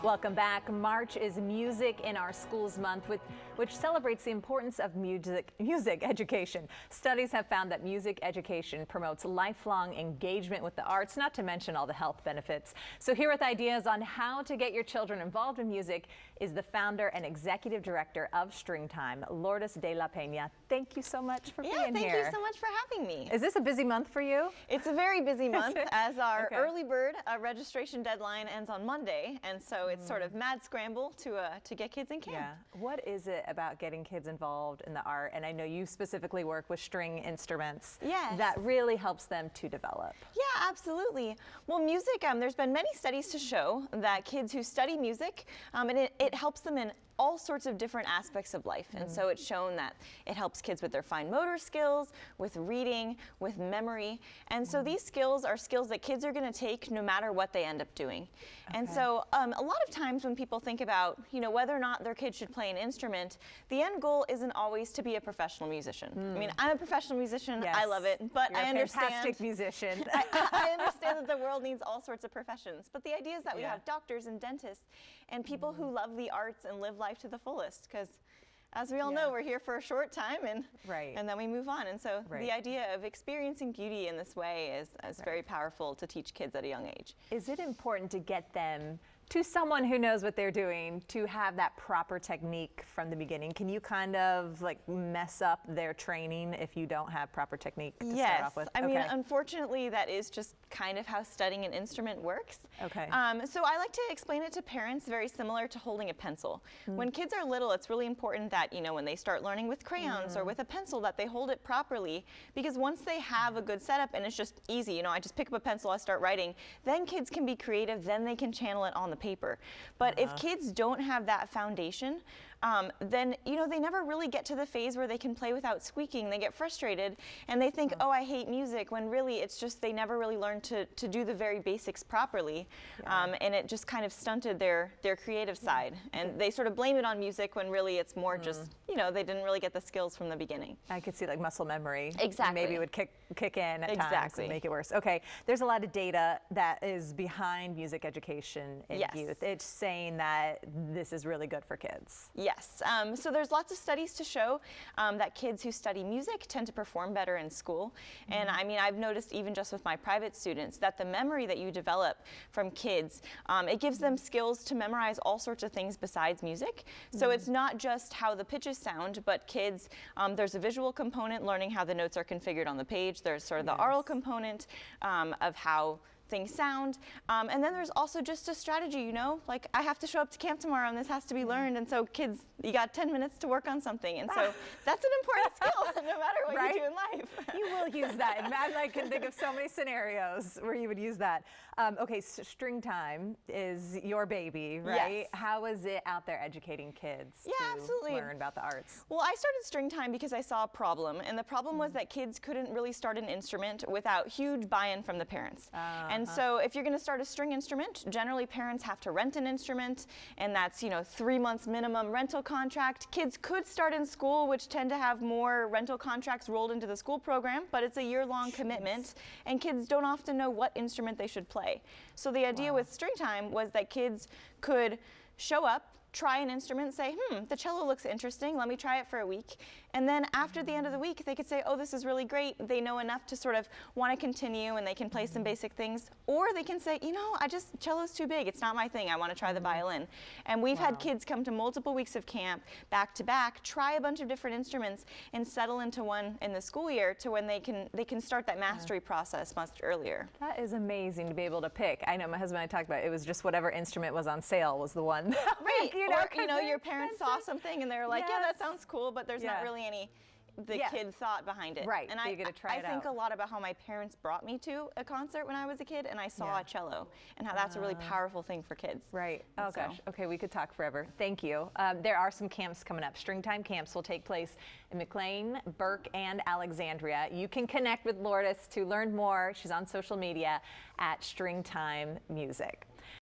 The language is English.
Welcome back. March is Music in Our Schools Month, which celebrates the importance of music education. Studies have found that music education promotes lifelong engagement with the arts, not to mention all the health benefits. So here with ideas on how to get your children involved in music is the founder and executive director of Stringtime, Lourdes de la Peña. Thank you so much for being here. Thank you so much for having me. Is this a busy month for you? It's a very busy month as our early bird registration deadline ends on Monday, and so it's sort of mad scramble to get kids in camp. Yeah. What is it about getting kids involved in the art? And I know you specifically work with string instruments. Yes. That really helps them to develop. Yeah, absolutely. Well, music, there's been many studies to show that kids who study music, and it helps them in all sorts of different aspects of life. And so it's shown that it helps kids with their fine motor skills, with reading, with memory. And so these skills are skills that kids are going to take no matter what they end up doing. And so a lot of times when people think about, whether or not their kid should play an instrument, the end goal isn't always to be a professional musician. I mean, I'm a professional musician. Yes. I love it, but You're I understand. A fantastic musician. I understand that the world needs all sorts of professions, but the idea is that we have doctors and dentists and people who love the arts and live life to the fullest, because as we all know, we're here for a short time and then we move on. And so the idea of experiencing beauty in this way is very powerful to teach kids at a young age. Is it important to get them to someone who knows what they're doing to have that proper technique from the beginning? Can you kind of like mess up their training if you don't have proper technique to start off with? I mean, unfortunately, that is just kind of how studying an instrument works. Okay. So I like to explain it to parents very similar to holding a pencil. When kids are little, it's really important that, when they start learning with crayons or with a pencil, that they hold it properly, because once they have a good setup and it's just easy, I just pick up a pencil, I start writing, then kids can be creative, then they can channel it on the paper. But if kids don't have that foundation, then they never really get to the phase where they can play without squeaking. They get frustrated and they think, oh, I hate music, when really it's just they never really learned to do the very basics properly, and it just kind of stunted their creative side. And they sort of blame it on music when really it's more just, they didn't really get the skills from the beginning. I could see like muscle memory. Exactly. Maybe it would kick in at times and make it worse. Okay, there's a lot of data that is behind music education in youth. It's saying that this is really good for kids. Yes, so there's lots of studies to show that kids who study music tend to perform better in school. And I mean, I've noticed even just with my private students that the memory that you develop from kids, it gives them skills to memorize all sorts of things besides music. So it's not just how the pitches sound, but kids, there's a visual component, learning how the notes are configured on the page. There's sort of the oral component of how things sound, and then there's also just a strategy, like I have to show up to camp tomorrow and this has to be learned, and so kids, you got 10 minutes to work on something, and so that's an important skill no matter what you do in life. You will use that, and I can think of so many scenarios where you would use that. Okay, so Stringtime is your baby, right? Yes. How is it out there educating kids to learn about the arts? Well, I started Stringtime because I saw a problem, and the problem was that kids couldn't really start an instrument without huge buy-in from the parents. And so if you're going to start a string instrument, generally parents have to rent an instrument, and that's 3 months minimum rental contract. Kids could start in school, which tend to have more rental contracts rolled into the school program, but it's a year-long commitment, and kids don't often know what instrument they should play. So the idea with Stringtime was that kids could show up, try an instrument, say, the cello looks interesting, let me try it for a week. And then after the end of the week, they could say, oh, this is really great. They know enough to sort of want to continue, and they can play some basic things. Or they can say, cello's too big, it's not my thing, I want to try the violin. And we've had kids come to multiple weeks of camp, back to back, try a bunch of different instruments, and settle into one in the school year to when they can start that mastery process much earlier. That is amazing to be able to pick. I know my husband and I talked about it, was just whatever instrument was on sale was the one. Right. Or your parents saw something and they were like, yeah, that sounds cool, but there's not really any kid thought behind it. Right. And so you get to try it out. I think a lot about how my parents brought me to a concert when I was a kid, and I saw a cello, and how that's a really powerful thing for kids. Right. Oh gosh. Okay, we could talk forever. Thank you. There are some camps coming up. Stringtime camps will take place in McLean, Burke, and Alexandria. You can connect with Lourdes to learn more. She's on social media at Stringtime Music.